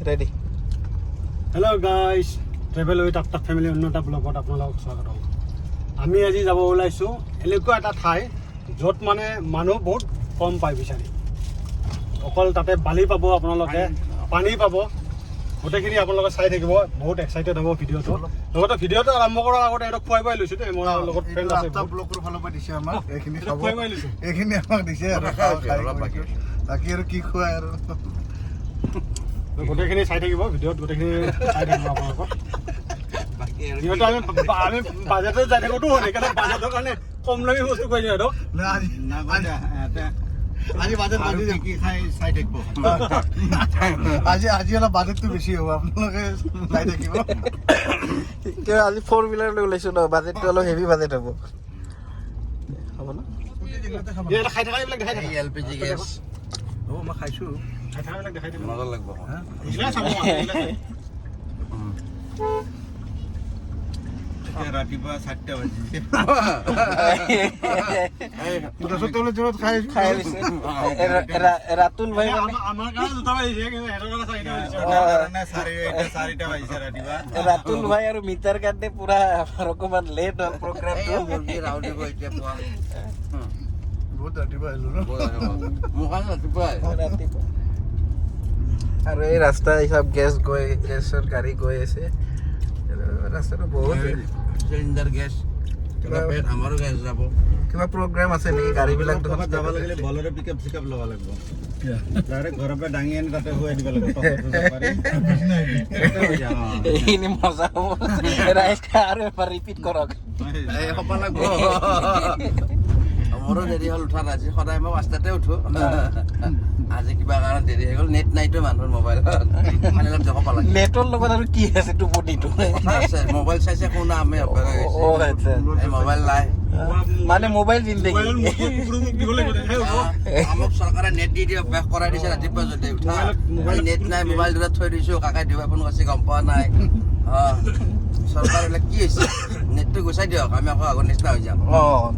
Ready hello' guys travel with after family অন্য এটা ব্লগত আপোনালোকক স্বাগতম আমি আজি যাব ওলাইছোঁ এনেকুৱা এটা ঠাই য'ত মানে মানুহ বহুত কম পায় বিচাৰি অকল তাতে বালি পাব আপোনালোকে পানী পাব গোটেইখিনি আপোনালোকে চাই থাকিব বহুত এক্সাইটেড হ'ব ভিডিঅ'টো লগতে ভিডিঅ'টো আৰম্ভ কৰাৰ আগতে সিহঁতক খুৱাই পাই লৈছোঁ দেই মোৰ লগত ফ্ৰেণ্ড আছে ব্লগৰ ফালৰ পৰা দিছে আমাক এইখিনি খুৱাই পাই লৈছোঁ এইখিনি আমাক দিছে আৰু বাকী আৰু কি খুৱাই আৰু গোটেইখিনি চাই থাকিব ভিডিঅ'ত গোটেইখিনি চাই থাকিব আপোনালোকক যিহেতু আমি বাজেটত যাই থাকোঁতো সেইকাৰণে বাজেটৰ কাৰণে কম দামী বস্তু খুৱাই দিওঁ সিহঁতক আজি বাজেট কি খাই চাই থাকিব আজি অলপ বাজেটটো বেছি হ'ব আপোনালোকে চাই থাকিব কিয় আজি 4-wheeler লৈ ওলাইছোঁ ন বাজেটটো অলপ হেভি বাজেট হ'ব হ'ব ন খাই থকা এইবিলাক দেখাই থাকে LPG গেছ মই খাইছোঁ খাই থকাবিলাক দেখাই দিব মজা লাগিব ৰাতিপুৱা 4টা বাজিছে ৰাতুল ভাই আমাৰ কাৰণে 2টা বাজিছে কিন্তু সিহঁতৰ কাৰণে 4টা বাজিছে ৰাতিপুৱা ৰাতুল ভাই আৰু মিটাৰ কাৰণে পুৰা অকমান লেট হ'ল প্ৰগ্ৰামটো বহুত ৰাতিপুৱা আহিলোঁ ৰাতিপুৱা আৰু এই ৰাস্তা হিচাপ গেছৰ গাড়ী গৈ আছে ৰাস্তাটো বহুত চিলিণ্ডাৰ গেছ আমাৰো গেছ যাব কিবা প্ৰগ্ৰাম আছে নেকি গাড়ীবিলাক যাব লাগিলে বলেৰো পিকআপ চিকআপ ল'ব লাগিব ডাইৰেক্ট ঘৰৰ পৰা দাঙি আনি তাতে শুৱাই দিব লাগিব এইখিনি মজা হ'ব ৰাইজ আৰু এবাৰ ৰিপিট কৰক হ'ব লাগিব মোৰো দেৰি হ'ল উঠাত আজি সদায় মই 5টাতে উঠো আজি কিবা কাৰণ দেৰি হৈ গ'ল নেট নাইতো মানুহৰ মোবাইলত যাব লাগে নেটৰ লগত আৰু কি আছে টোপনিটো মোবাইল চাইছে কোন আমি মোবাইল নাই মানে মোবাইল জিন্দগী আমাক চৰকাৰে নেট দি দিয়ে অভ্যাস কৰাই দিছে ৰাতিপুৱা যদি উঠা নেট নাই মোবাইল দুটা থৈ দিছোঁ কাকাই দিবা ফোন কৰিছে গম পোৱা নাই চৰকাৰ এইবিলাক কি হৈছে নেটটো গুচাই দিয়ক আমি আকৌ আগৰ নিচিনা হৈ যাম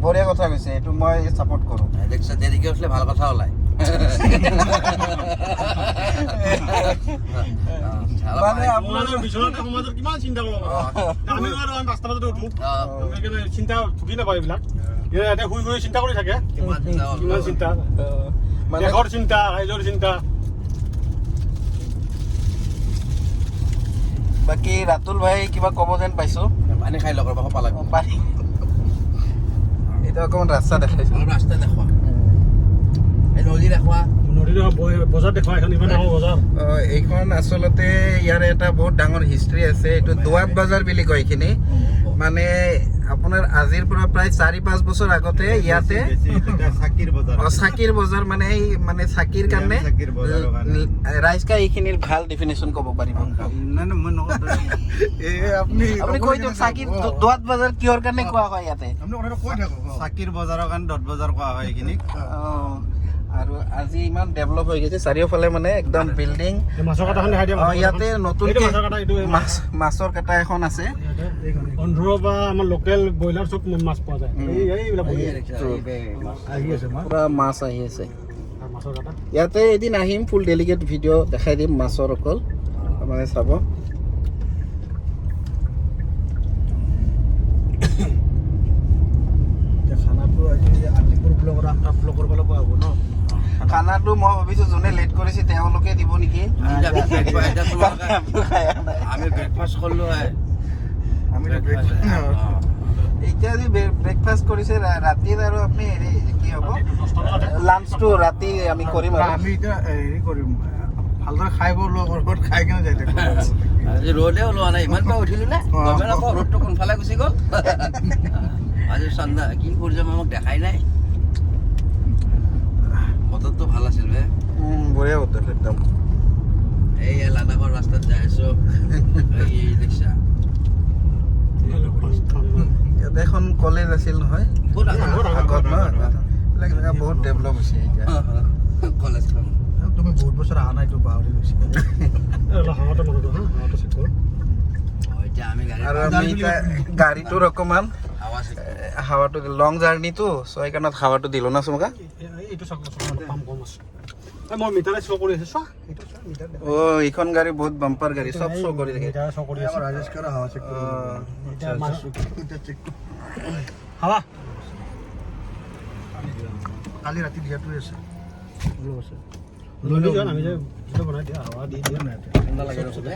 বঢ়িয়া কথা কৈছে এইটো মই ছাপোৰ্ট কৰোঁ দেখিছে দেৰিকৈ উঠিলে ভাল কথা ওলায় মানে আপোনাৰ বিচনাতে সমাজত কিমান চিন্তা কৰিব আমি 5টা বজাতে উঠো সেইকাৰণে চিন্তা ঢুকি নাপায় এইবিলাক ইয়াতে শুই শুই চিন্তা কৰি থাকে কিমান চিন্তা দেশৰ চিন্তা ৰাইজৰ চিন্তা বাকী ৰাতুল ভাই কিবা ক'ব যেন পাইছোঁ পানী খাই লগ ৰ'ব পালাগ পানী এইটো অকণমান ৰাস্তা দেখাইছোঁ ৰাস্তা দেখুৱা এই নদী দেখুৱা বজাৰ দেখুৱা এখন ইমান ডাঙৰ বজাৰ এইখন আচলতে ইয়াৰ এটা বহুত ডাঙৰ হিষ্ট্ৰী আছে এইটো দুৱাত বজাৰ বুলি কয় এইখিনি মানে আপোনাৰ আজিৰ পৰা প্ৰায় 4-5 বছৰ আগতে ইয়াতে চাকিৰ বজাৰ মানে এই মানে চাকিৰ কাৰণে ৰাইজকা এইখিনিৰ ভাল ডেফিনেশ্যন ক'ব পাৰিব আপুনি কৈ দিয়ক চাকিৰ দুৱাত বজাৰ কিহৰ কাৰণে কোৱা হয় ইয়াতে চাকিৰ বজাৰৰ কাৰণে দত বজাৰ কোৱা হয় এইখিনিক আৰু আজি ইমান ডেভেলপ হৈ গৈছে চাৰিওফালে মানে একদম বিল্ডিং ইয়াতে নতুনকৈ মাছৰ কাটা এখন আছে অন্ধ্ৰৰ পৰা আমাৰ লোকেল ব্ৰইলাৰ চব মাছ পোৱা যায় পুৰা মাছ আহি আছে ইয়াতে এদিন আহিম ফুল ডেলিকেট ভিডিঅ' দেখাই দিম মাছৰ অকল মানে চাব খানাটো মই ভাবিছোঁ যোনে লেট কৰিছে তেওঁলোকে দিব নেকি আমি ব্ৰেকফাষ্ট কৰিলোঁ এতিয়া আজি ব্ৰেকফাষ্ট কৰিছে ৰাতিত আৰু আপুনি হেৰি কি হ'ব লাঞ্চটো ৰাতি আমি কৰিম আৰু আমি এতিয়া হেৰি কৰিম ভালদৰে খাই ঘৰত খাই কিনে যাই থাকোঁ আজি ৰ'দে ওলোৱা নাই ইমান পৰা উঠিলোঁ নে ৰ'দটো কোনফালে গুচি গ'ল আজি সন্ধ্যা কি কৰিছে আমাক দেখাই নাই বতৰটো ভাল আছিল বে বঢ়িয়া বতৰ একদম এই লাডাখৰ ৰাস্তাত যাই আছোঁ এই দেখিছা ইয়াতে এখন কলেজ আছিল নহয় আগত ন এইবিলাক জেগা বহুত ডেভেলপ হৈছে এতিয়া কলেজখন তুমি বহুত বছৰ অহা নাইতো পাহৰি গৈছা আৰু আমি গাড়ীটোৰ অকণমান হাৱাটো লং জাৰ্ণিটো চ' সেইকাৰণে হাৱাটো দিলোঁ না চুমকা মই মিটাৰে শ্ব' কৰি আছোঁ চোৱা এইটো চোৱা মিটাৰ ও এইখন গাড়ী বহুত বাম্পাৰ গাড়ী সব শো কৰি থাকে মিটাৰ শ্ব' কৰি আছোঁ राजेश का हवा चेक এতিয়া মানুহ चेक হাৱা काली राती दिया तू ऐसे লৈ যোৱা আমি যে ভিডিঅ' বনাই দিয়া হাৱা দি দিয়া ঠাণ্ডা লাগে ৰ চবে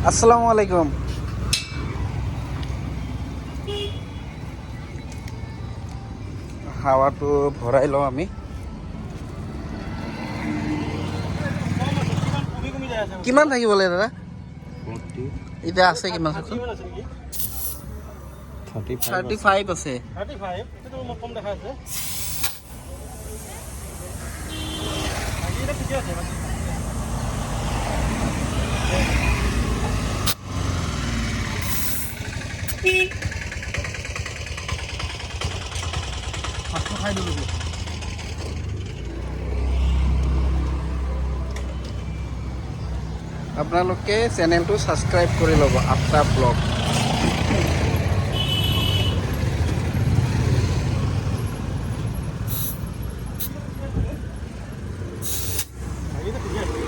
আসসালামু আলাইকুম হাৱাটো ভৰাই লওঁ আমি কমি কমি যায় আছে কিমান থাকিবলৈ দাদা এতিয়া আছে কিমান কিমান আছে নেকি 35 আছে 35 এইটো মোক কম দেখা আছে আজি এটা ঠিকে আছে खाई दो আপোনালোকে চেনেলটো ছাবস্ক্ৰাইব কৰি ল'ব আফ্টাৰ ব্লগ আজি এটা ঠিকে আছে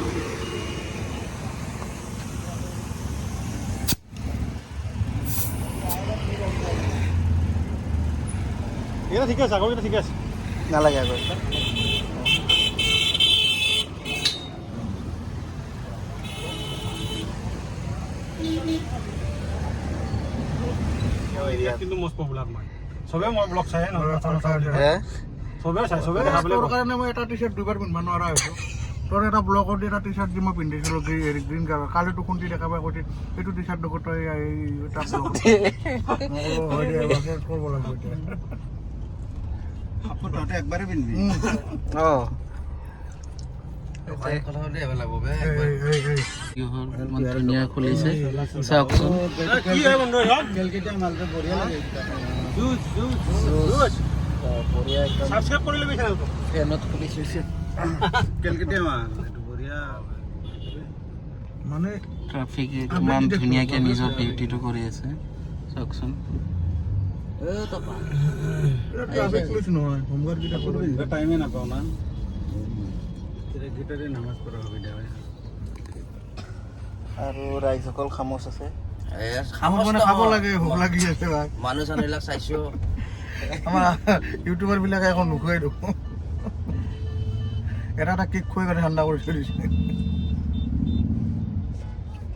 এটা ঠিকে আছে আগৰ ঠিকে আছে নালাগে আগত কিন্তু মষ্ট পপুলাৰ মই চবে মই ব্লগ চাই নহয় হে চবে চাই চবে দেখা পালে তোৰ কাৰণে মই এটা টি চাৰ্ট দুবাৰ পিন্ধিব নোৱাৰা হৈছো তোৰ এটা ব্লগত এটা টি চাৰ্ট দি মই পিন্ধিছিলো গ্ৰীণ কালাৰ কালিতো কোনটি দেখা পাই কৈছে এইটো টি চাৰ্ট দেখো তই এটা ব্লগত হয় দে এবাৰ কৰিব লাগিব এতিয়া আপু তহঁতে একবাৰে পিন্ধিবি অ কথা হ'লে এবাৰ লাগব বে ইমান ধুনীয়া খুলিছে চাওকচোন কি হয় বন্ধু এখন কেলকেটা মালটো বঢ়িয়া লাগে জুজ জুজ জুজ সাবস্ক্রাইব কৰি লবি চেনেলটো ফেনত খুলি থৈছে কেলকেটা মাল এইটো বঢ়িয়া মানে ট্ৰাফিক ইমান ধুনীয়াকৈ নিজৰ ডিউটিটো কৰি আছে চাওকচোন ট্ৰাফিক পুলিশ নহয় হোমগাৰ্ড কিটা কৰবে টাইমে নাপাওঁ না গীটাৰে নামাজ পঢ়া সুবিধা হয় আৰু ৰাইজসকল খামোচ আছে মানে খাব লাগে ভোক লাগি আছে ভাই মানুহ চানুহবিলাক চাইছো আমাৰ ইউটিউবাৰ বিলাকে এখন নোখোৱাই দিওঁ এটা কেক খুৱাই কাৰণে ঠাণ্ডা কৰি থৈ দিছে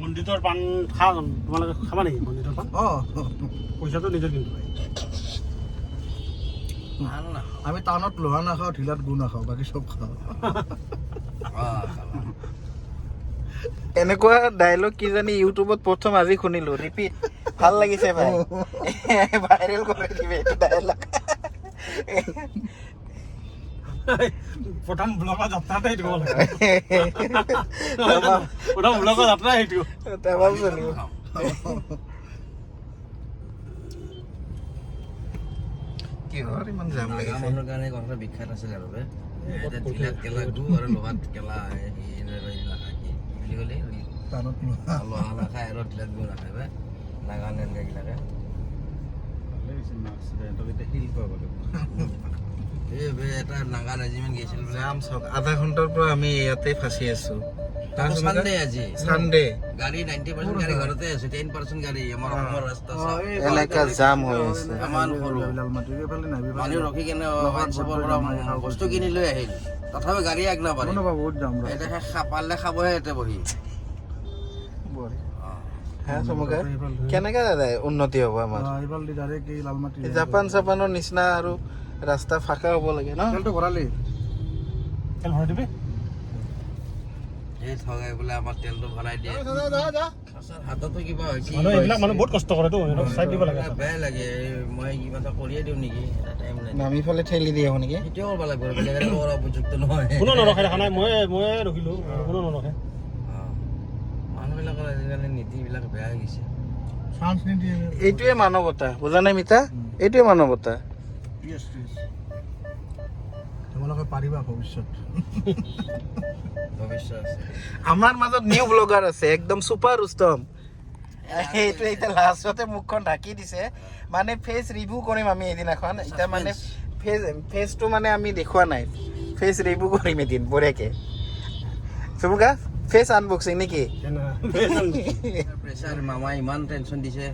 মন্দিৰৰ পাণ খা তোমালোকে খাবা নেকি মন্দিৰৰ পাণ পইচাটো নিজৰ কিন্তু ভাল না আমি টাউনত লোহা নাখাওঁ ঢিলাত গু নাখাওঁ বাকী চব খাওঁ এনেকুৱা ডায়লগ কি জানি ইউটিউবত প্ৰথম আজি শুনিলো ৰিপিট ভাল লাগিছে ভাই ভাইৰেল কৰি দিবে এইটো ডায়লগ প্ৰথম ব্লগৰ যাত্ৰাতে সেইটো ক'ব লাগে প্ৰথম ব্লগৰ যাত্ৰা সেইটো তামাম চলিব কি হয় ইমান জাম লাগিছে মানুহৰ কাৰণে কথাটা বিখ্যাত আছিল আৰু বে এতিয়া ঢিলাত কেলা গু আৰু লোহাত কেলা বুলি ক'লে টাউনত লোহা নাখায় আৰু ঢিলাত গু নাখায় বে নাগালেণ্ড এইবিলাকে এই বে এটা নাগা ৰেজিমেণ্ট গৈছিল বোলে জাম চাওক আধা ঘণ্টাৰ পৰা আমি ইয়াতে ফাঁচি আছো চানডে আজি চানডে গাড়ী 90% গাড়ী ঘৰতে আছে 10% গাড়ী আমাৰ অসমৰ ৰাস্তা চাওক এনেকা জাম হৈ আছে ইমান সৰু মানুহ ৰখি কেনে হোৱাটছএপৰ পৰা বস্তু কিনি লৈ আহিল তথাপি গাড়ী আগ নাপাৰে বহুত যাম এতিয়া পাৰিলে খাবহে ইয়াতে বহি কেনেকে দাদা উন্নতি হ'ব আমাৰ এইফাল দি ডাইৰেক্ট এই লালমাটি জাপান চাপানৰ নিচিনা আৰু ৰাস্তা ফাঁকা হ'ব লাগে ন তেলটো ভৰালি তেল ভৰাই দিবি এই ঠগাই বোলে আমাৰ তেলটো ভৰাই দিয়ে হাততো কিবা হৈছে মানুহ এইবিলাক মানুহ বহুত কষ্ট কৰেতো চাই দিব লাগে বেয়া লাগে মই কিবা এটা কৰিয়ে দিওঁ নেকি এটা টাইম নাই নামি ফালে ঠেলি দিয়ে নেকি সেইটোৱে কৰিব লাগিব বেলেগ এটা কৰা উপযুক্ত নহয় কোনো নৰখে দেখা নাই মই ৰখিলোঁ কোনো নৰখে মানুহবিলাকৰ আজিকালি নীতিবিলাক বেয়া হৈ গৈছে চান্স নিদিয়ে এইটোৱে মানৱতা বুজা নাই মিতা এইটোৱে মানৱতা তোমালোকে পাৰিবা ভৱিষ্যত ভৱিষ্যত আছে আমাৰ মাজত নিউ ব্লগাৰ আছে একদম সুপাৰ উত্তম সেইটো এতিয়া লাষ্টতে মুখখন ঢাকি দিছে মানে ফেচ ৰিভিউ কৰিম আমি এদিনাখন এতিয়া মানে ফেচটো মানে আমি দেখুওৱা নাই ফেচ ৰিভিউ কৰিম এদিন বঢ়িয়াকে চুমুকা ফেচ আনবক্সিং নেকি প্ৰেছাৰ মামাই ইমান টেনশ্যন দিছে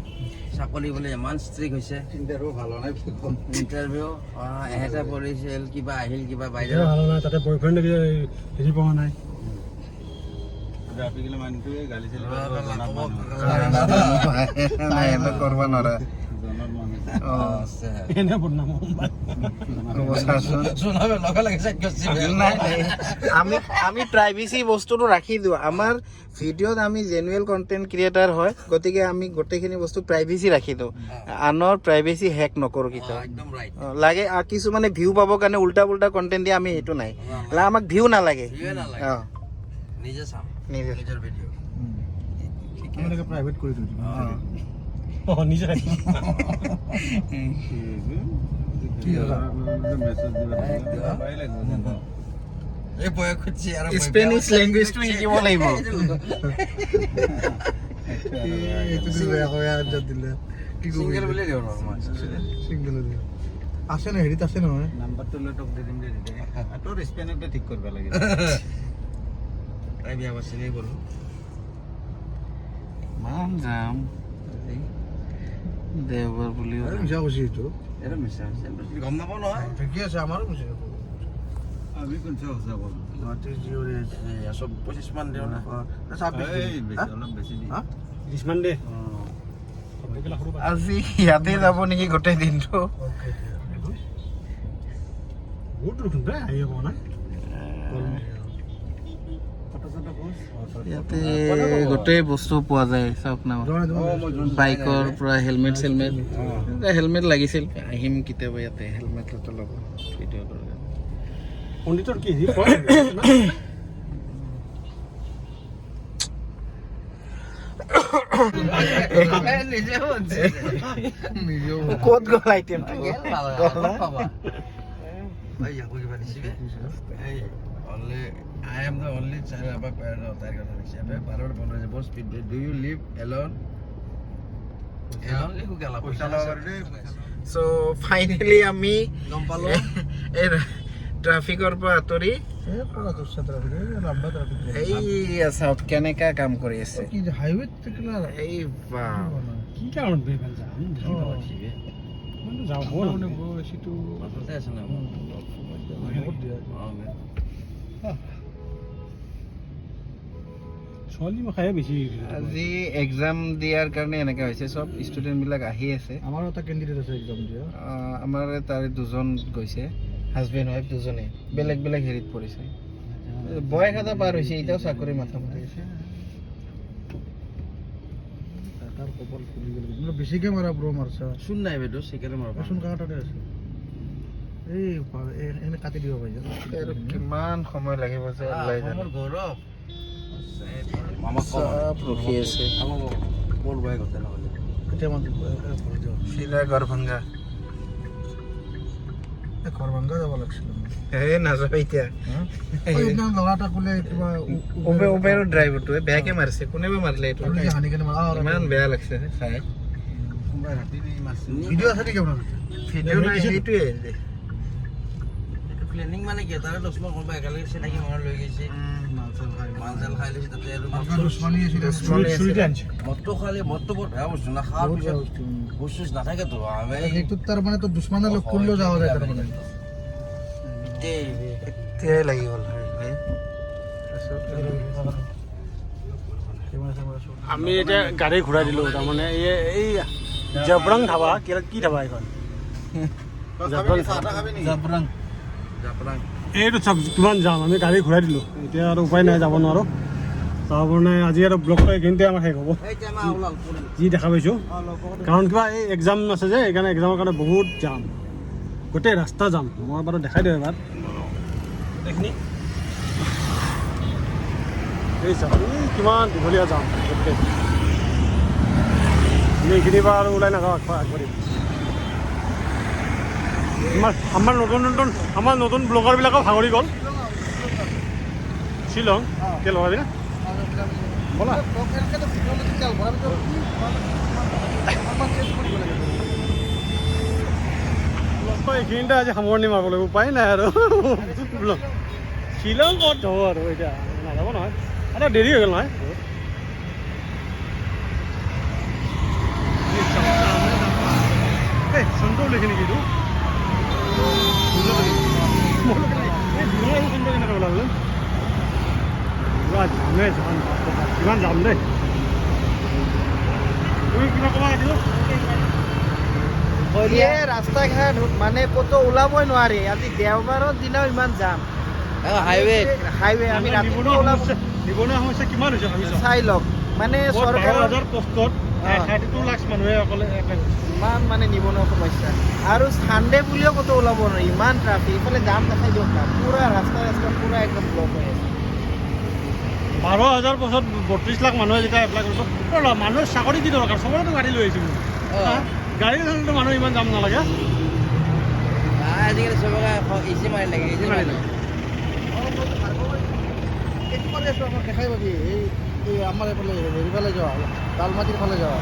চাকৰি বোলে ইমান ষ্ট্ৰিক হৈছে ইণ্টাৰভিউ এহেঁতে পৰিছিল কিবা আহিল কিবা বাইদেউ ভাল নাই তাতে বয়ফ্ৰেণ্ড হেৰি পোৱা নাই কৰিব নোৱাৰা এনে বদনাম আমি প্ৰাইভেচি বস্তুটো ৰাখি দিওঁ আমাৰ ভিডিঅ'ত আমি জেনুৱেল কণ্টেণ্ট ক্ৰিয়েটাৰ হয় গতিকে আমি গোটেইখিনি বস্তু প্ৰাইভেচি ৰাখি দিওঁ আনৰ প্ৰাইভেচি হেক নকৰোঁ কেতিয়াও একদম ৰাইট লাগে কিছুমানে ভিউ পাবৰ কাৰণে উল্টা পুল্টা কণ্টেণ্ট দিয়ে আমি সেইটো নাই আমাক ভিউ নালাগে ভিউৱে নালাগে অঁ নিজে চাম নিজে নিজৰ ভিডিঅ' এনেকৈ প্ৰাইভেট কৰি থৈ দিম নিজে এই বয়স খুঁজছি আৰু স্পেনিছ লেংগুৱেজটো শিকিব লাগিব চিংগল বুলি দিওঁ মই চিংগল আছে নে হেৰিত আছে নহয় নাম্বাৰটো লৈ তোক দি দিম দে তোৰ স্পেনতে ঠিক কৰিব লাগে তাই বিয়া পাইছিলে গ'লো ইমান যাম দেওবাৰ বুলি মিছা কৈছে এইটো এইটো মিছা হৈছে গম নাপাওঁ নহয় ঠিকে আছে আমাৰো কৈছে আমি কোনটো সঁচা ক'লো চব 25 মান দিওঁ না অলপ বেছি দি কিছুমান দে আজি ইয়াতে যাব নেকি গোটেই দিনটো বহুত দূৰ কিন্তু আহিব পোৱা নাই ইয়াতে গোটেই বস্তু পোৱা যায় চাওক না বাইকৰ পৰা হেলমেট চেলমেট হেলমেট লাগিছিল আহিম কেতিয়াবা ইয়াতে হেলমেট এটা ল'ব ভিডিঅ' কৰিব পণ্ডিতৰ কি হেৰি ক'ত গ'ল আইটেমটো I am the only child of a parent of that country. Parrot bonus boss. Do you live alone? Alone? Who can so' finally আমি এই ট্ৰাফিকৰ পৰা আঁতৰি এই চাওক কেনেকা কাম কৰি আছে হাইৱেত এই বাহ কি কাৰণত বেবেল যাম যাওঁ ব'ল ছোৱালী মাখাই বেছি আজি এক্সাম দিয়াৰ কাৰণে এনেকা হৈছে চব ষ্টুডেণ্টবিলাক আহি আছে আমাৰো এটা কেণ্ডিডেট আছে এক্সাম দিয়া আমাৰ তাৰে দুজন গৈছে হাজবেণ্ড ৱাইফ দুজনে বেলেগ বেলেগ হেৰিত পৰিছে বয়স এটা পাৰ হৈছে এতিয়াও চাকৰি মাথা মাৰি আছে তাৰ কপাল ফুলি গ'ল বেছিকৈ মাৰা ব্ৰ মাৰছা চোন নাই বাইদেউ চিকেনে মাৰবা চোন কাৰ তাতে আছে এই এনে কাটি দিব পাৰি আৰু কিমান সময় লাগিব যে ওলাই যাব মোৰ গৌৰৱ চব ৰখি আছে মোৰ বয়স হৈছে নহ'লে কেতিয়া মান চিধা ঘৰ ভংগা ঘৰ ভাংগা যাব লাগিছিল এই নাযাব এতিয়া ল'ৰা এটা ক'লে কিবা উবেৰৰ ড্ৰাইভাৰটোৱে বেয়াকে মাৰিছে কোনেবা মাৰিলে এইটো হানি কেনে ইমান বেয়া লাগিছে চাই ভিডিঅ' আছে নেকি আপোনাৰ ভিডিঅ' নাই সেইটোৱে প্লেনিং মানে কি তাৰে দছমা কোনোবা একেলগে চিনাকি মানুহ লৈ গৈছে মাল চাল খাই লৈছে তাতে আৰু মদটো খালে মদটো বৰ বেয়া বস্তু না খাৱাৰ পিছত বস্তু নাথাকেতো আমি সেইটোত তাৰ মানে তোৰ দুশ্মনে লগ কৰিলেও যাৱ যায় তাৰমানে এতিয়াই লাগি গ'ল আমি এতিয়া গাড়ী ঘূৰাই দিলোঁ তাৰমানে এই জবৰং ধাবা কি ধাবা এইখন জাবৰাং এইটো চাওক কিমান যাম আমি গাড়ী ঘূৰাই দিলোঁ এতিয়া আৰু উপায় নাই যাব নোৱাৰোঁ যাব নাই আজি আৰু ব্লগটো এইখিনিতে আমাৰ শেষ হ'ব যি দেখা পাইছোঁ কাৰণ কিবা এই এক্সাম আছে যে সেইকাৰণে এক্সামৰ কাৰণে বহুত যাম গোটেই ৰাস্তা যাম মই বাৰু দেখাই দিওঁ এবাৰ এইখিনি এই চাওক কিমান দীঘলীয়া যাম গোটেই আমি এইখিনিৰ পৰা আৰু ওলাই নাযাওঁ আগবাঢ়ি আমাৰ নতুন ব্লগাৰবিলাকো ভাগৰি গ'ল শ্বিলং এতিয়া লগাবি না ব'লা এইখিনিতে আজি সামৰণি মাৰিব লাগিব উপায় নাই আৰু শ্বিলং ক'ত যাব আৰু এতিয়া নাযাব নহয় এটা দেৰি হৈ গ'ল নহয় এই চন্দ্ৰ লিখি নেকি এইটো কিমান যাম দেই তুমি কিবা ক'বা দিলোঁ ৰাস্তা ঘাট মানে ক'তো ওলাবই নোৱাৰি আজি দেওবাৰৰ দিনাও ইমান যাম হাইৱে আমি ৰাতিপুৱা ওলাব নিবনুৱা সমস্যা কিমান হৈছে ভাবিছা চাই লওক মানে চৰকাৰৰ 12,000 পোষ্টত 32 লাখ মানুহে অকলে ইমান মানে নিবনুৱা সমস্যা আৰু চানডে বুলিও ক'তো ওলাব নোৱাৰি ইমান ট্ৰাফিক ইফালে যাম দেখাই দিয়ক না পুৰা ৰাস্তা পুৰা একদম ব্লক হৈ আছে 12,000 পোষ্টত 32 লাখ মানুহে যেতিয়া এপ্লাই কৰিব মানুহৰ চাকৰি কি দৰকাৰ চবৰেতো গাড়ী লৈ আহিছোঁ গাড়ী হ'লেতো মানুহ ইমান যাম নালাগে আজিকালি চবকে ইজি মাৰি লাগে ইজি মাৰি লাগে দেখাই পাবি এই আমাৰ এইফালে হেৰি ফালে যোৱা ডালমাটিৰ ফালে যোৱা